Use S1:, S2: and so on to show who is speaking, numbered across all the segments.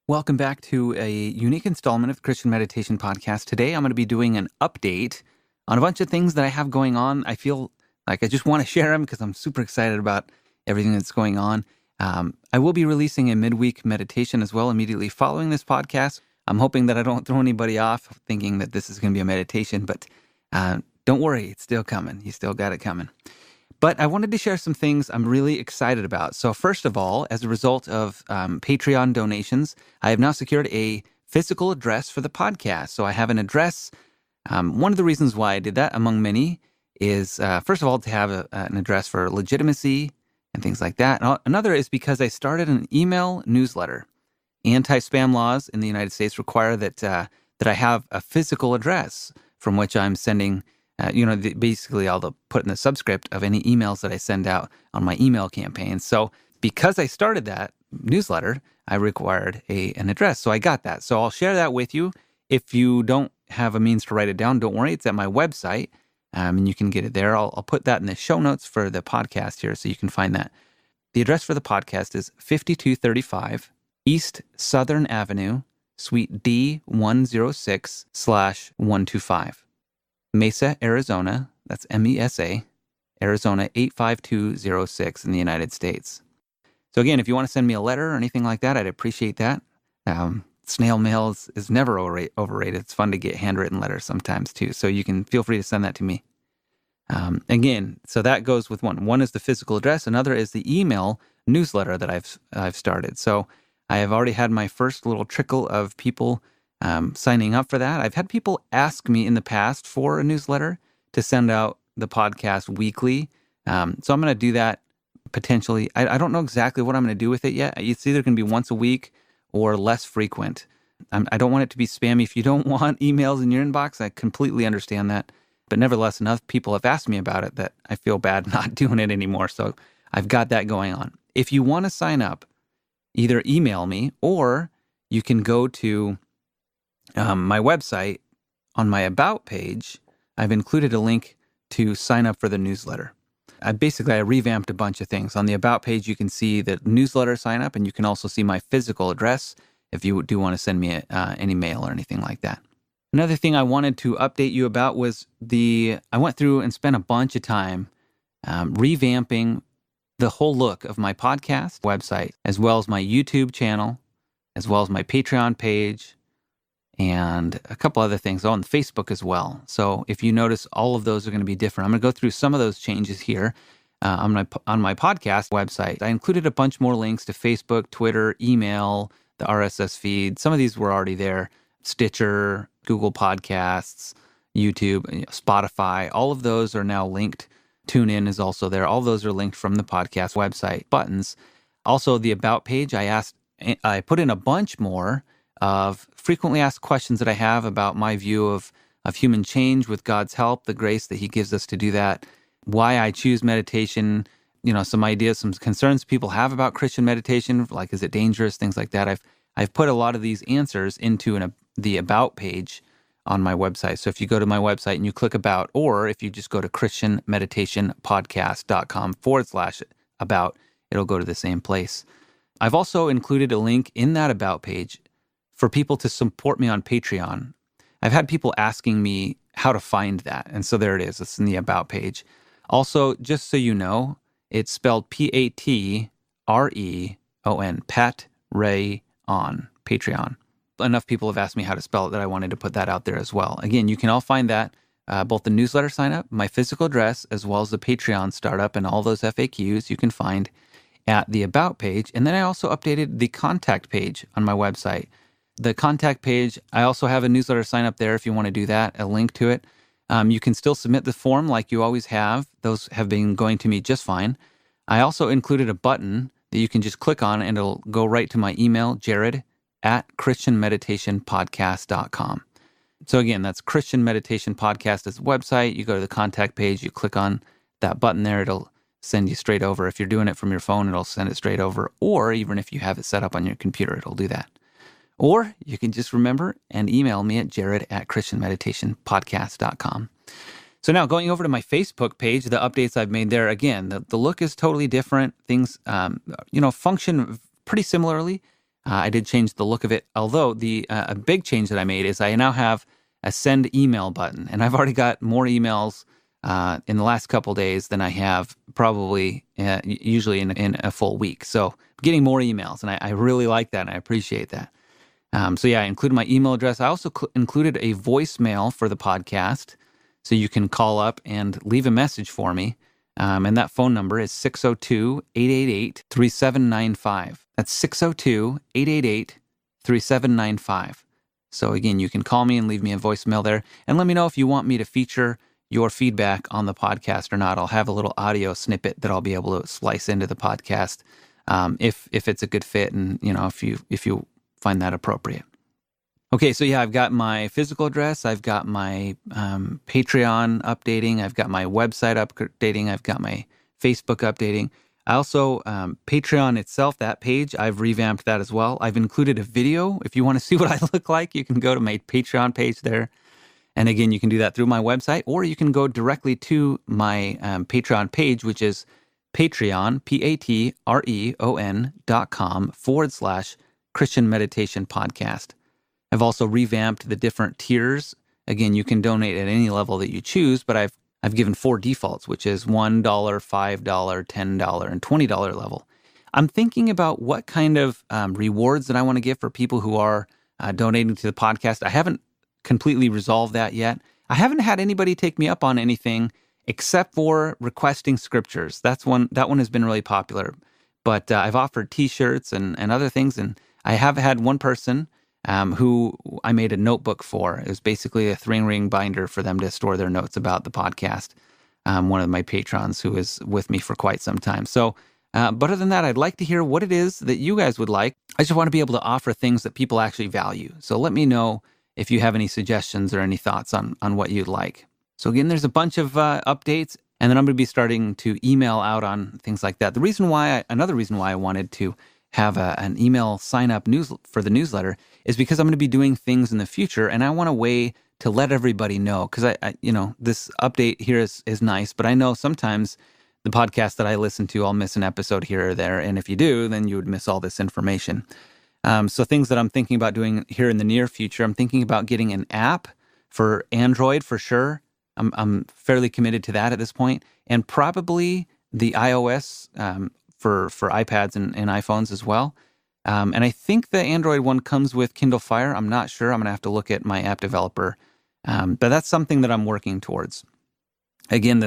S1: Welcome back to a unique installment of the Christian Meditation Podcast. Today, I'm going to be doing an update on a bunch of things that I have going on. I feel like I just want to share them because I'm super excited about everything that's going on. I will be releasing a midweek meditation as well immediately following this podcast. I'm hoping that I don't throw anybody off thinking that this is going to be a meditation, but don't worry, it's still coming. You still got it coming. But I wanted to share some things I'm really excited about. So first of all, as a result of Patreon donations, I have now secured a physical address for the podcast. So I have an address. One of the reasons why I did that, among many, is first of all, to have an address for legitimacy and things like that. And another is because I started an email newsletter. Anti-spam laws in the United States require that I have a physical address from which I'm sending basically I'll put in the subscript of any emails that I send out on my email campaign. So because I started that newsletter, I required an address. So I got that. So I'll share that with you. If you don't have a means to write it down, don't worry. It's at my website, and you can get it there. I'll put that in the show notes for the podcast here so you can find that. The address for the podcast is 5235 East Southern Avenue, Suite D106-125. Mesa, Arizona, that's Mesa, Arizona 85206 in the United States. So again, if you want to send me a letter or anything like that, I'd appreciate that. Snail mail is never overrated. It's fun to get handwritten letters sometimes too. So you can feel free to send that to me. Again, so that goes with one. One is the physical address. Another is the email newsletter that I've started. So I have already had my first little trickle of people signing up for that. I've had people ask me in the past for a newsletter to send out the podcast weekly. So I'm going to do that potentially. I don't know exactly what I'm going to do with it yet. It's either going to be once a week or less frequent. I don't want it to be spammy. If you don't want emails in your inbox, I completely understand that. But nevertheless, enough people have asked me about it that I feel bad not doing it anymore. So I've got that going on. If you want to sign up, either email me or you can go to my website. On my About page, I've included a link to sign up for the newsletter. I revamped a bunch of things. On the About page, you can see the newsletter sign up, and you can also see my physical address if you do want to send me any mail or anything like that. Another thing I wanted to update you about was I went through and spent a bunch of time revamping the whole look of my podcast website, as well as my YouTube channel, as well as my Patreon page, and a couple other things on Facebook as well. So if you notice, all of those are going to be different. I'm going to go through some of those changes here on my podcast website. I included a bunch more links to Facebook, Twitter, email, the RSS feed. Some of these were already there. Stitcher, Google Podcasts, YouTube, Spotify. All of those are now linked. TuneIn is also there. All of those are linked from the podcast website buttons. Also, the About page, I put in a bunch more of frequently asked questions that I have about my view of human change with God's help, the grace that He gives us to do that, why I choose meditation, some ideas, some concerns people have about Christian meditation, like is it dangerous, things like that. I've put a lot of these answers into the About page on my website. So if you go to my website and you click About, or if you just go to christianmeditationpodcast.com/about, it'll go to the same place. I've also included a link in that About page for people to support me on Patreon. I've had people asking me how to find that, and so there it is. It's in the About page. Also, just so you know, it's spelled Patreon, Patreon. Enough people have asked me how to spell it that I wanted to put that out there as well. Again, you can all find that, both the newsletter sign up, my physical address, as well as the Patreon startup, and all those FAQs you can find at the About page. And then I also updated the contact page on my website. The contact page, I also have a newsletter sign up there if you want to do that, a link to it. You can still submit the form like you always have. Those have been going to me just fine. I also included a button that you can just click on and it'll go right to my email, jared@christianmeditationpodcast.com. So again, that's Christian Meditation Podcast as a website. You go to the contact page, you click on that button there, it'll send you straight over. If you're doing it from your phone, it'll send it straight over. Or even if you have it set up on your computer, it'll do that. Or you can just remember and email me at jared@christianmeditationpodcast.com. So now going over to my Facebook page, the updates I've made there, again, the look is totally different. Things, function pretty similarly. I did change the look of it, although a big change that I made is I now have a send email button, and I've already got more emails in the last couple days than I have probably usually in a full week. So I'm getting more emails, and I really like that, and I appreciate that. So yeah, I included my email address. I also included a voicemail for the podcast, so you can call up and leave a message for me. And that phone number is 602-888-3795. That's 602-888-3795. So again, you can call me and leave me a voicemail there, and let me know if you want me to feature your feedback on the podcast or not. I'll have a little audio snippet that I'll be able to splice into the podcast if it's a good fit, and if you find that appropriate. Okay, so yeah, I've got my physical address, I've got my Patreon updating, I've got my website updating, I've got my Facebook updating. I also, Patreon itself, that page, I've revamped that as well. I've included a video. If you want to see what I look like, you can go to my Patreon page there. And again, you can do that through my website, or you can go directly to my Patreon page, which is Patreon, patreon.com/Christian Meditation Podcast. I've also revamped the different tiers. Again, you can donate at any level that you choose, but I've given 4 defaults, which is $1, $5, $10, and $20 level. I'm thinking about what kind of rewards that I want to give for people who are donating to the podcast. I haven't completely resolved that yet. I haven't had anybody take me up on anything except for requesting scriptures. That one has been really popular. But I've offered T-shirts and other things, and I have had one person who I made a notebook for. It was basically a 3-ring binder for them to store their notes about the podcast. One of my patrons who is with me for quite some time. So, but other than that, I'd like to hear what it is that you guys would like. I just want to be able to offer things that people actually value. So let me know if you have any suggestions or any thoughts on what you'd like. So again, there's a bunch of updates, and then I'm going to be starting to email out on things like that. Another reason why I wanted to have an email sign-up for the newsletter is because I'm going to be doing things in the future, and I want a way to let everybody know. Because I this update here is nice, but I know sometimes the podcast that I listen to, I'll miss an episode here or there, and if you do, then you would miss all this information. So things that I'm thinking about doing here in the near future, I'm thinking about getting an app for Android for sure. I'm fairly committed to that at this point, and probably the iOS for iPads and iPhones as well. And I think the Android one comes with Kindle Fire. I'm not sure. I'm going to have to look at my app developer. But that's something that I'm working towards. Again,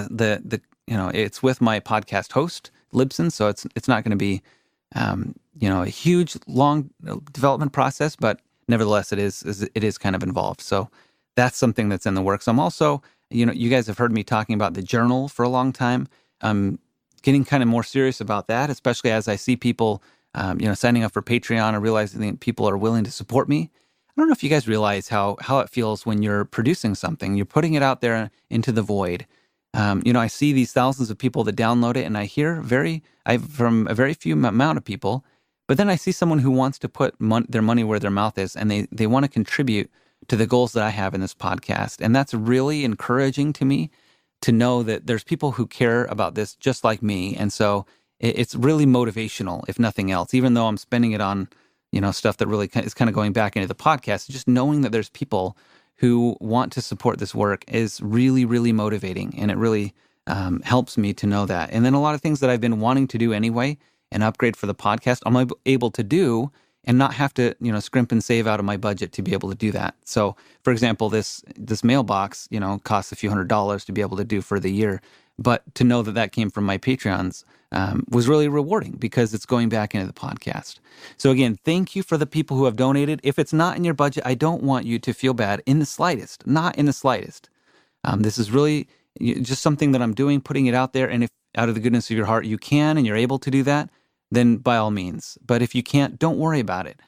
S1: it's with my podcast host, Libsyn, so it's not going to be a huge, long development process, but nevertheless, it is kind of involved. So that's something that's in the works. I'm also, you guys have heard me talking about the journal for a long time. I'm getting kind of more serious about that, especially as I see people, signing up for Patreon or realizing that people are willing to support me. I don't know if you guys realize how it feels when you're producing something. You're putting it out there into the void. I see these thousands of people that download it, and I hear from a very few amount of people, but then I see someone who wants to put their money where their mouth is, and they want to contribute to the goals that I have in this podcast. And that's really encouraging to me to know that there's people who care about this just like me. And so it's really motivational, if nothing else, even though I'm spending it on, stuff that really is kind of going back into the podcast. Just knowing that there's people who want to support this work is really, really motivating. And it really helps me to know that. And then a lot of things that I've been wanting to do anyway, an upgrade for the podcast, I'm able to do and not have to, scrimp and save out of my budget to be able to do that. So, for example, this mailbox, costs a few $100s to be able to do for the year. But to know that came from my Patreons was really rewarding because it's going back into the podcast. So again, thank you for the people who have donated. If it's not in your budget, I don't want you to feel bad in the slightest, not in the slightest. This is really just something that I'm doing, putting it out there. And if out of the goodness of your heart you can and you're able to do that, then by all means. But if you can't, don't worry about it.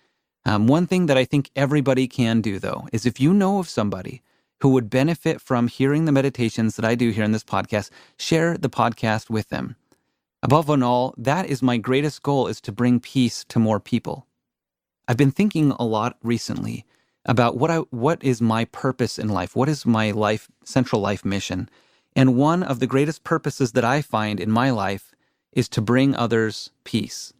S1: One thing that I think everybody can do, though, is if you know of somebody who would benefit from hearing the meditations that I do here in this podcast, share the podcast with them. Above all, that is my greatest goal, is to bring peace to more people. I've been thinking a lot recently about what is my purpose in life? What is my central life mission? And one of the greatest purposes that I find in my life is to bring others peace.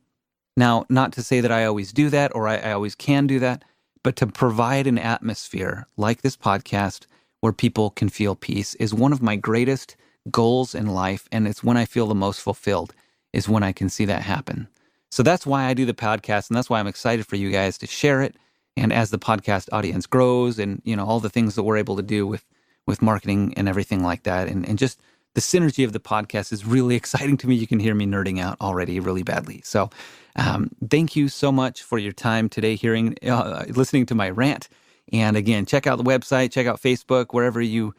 S1: Now, not to say that I always do that or I always can do that, but to provide an atmosphere like this podcast where people can feel peace is one of my greatest goals in life. And it's when I feel the most fulfilled, is when I can see that happen. So that's why I do the podcast, and that's why I'm excited for you guys to share it. And as the podcast audience grows and, all the things that we're able to do with marketing and everything like that, and just the synergy of the podcast is really exciting to me. You can hear me nerding out already really badly. So thank you so much for your time today listening to my rant. And again, check out the website, check out Facebook, wherever you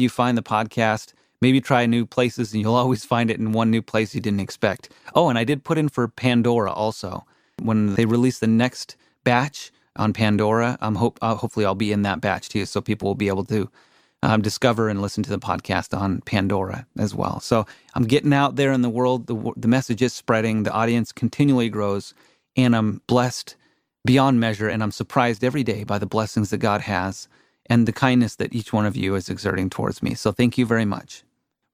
S1: find the podcast. Maybe try new places, and you'll always find it in one new place you didn't expect. Oh, and I did put in for Pandora also. When they release the next batch on Pandora, hopefully I'll be in that batch too, so people will be able to discover and listen to the podcast on Pandora as well. So I'm getting out there in the world. The message is spreading. The audience continually grows, and I'm blessed beyond measure, and I'm surprised every day by the blessings that God has and the kindness that each one of you is exerting towards me. So thank you very much.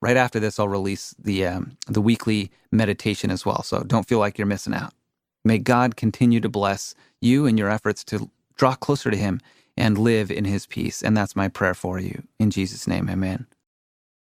S1: Right after this, I'll release the weekly meditation as well, so don't feel like you're missing out. May God continue to bless you and your efforts to draw closer to Him and live in His peace. And that's my prayer for you. In Jesus' name, amen.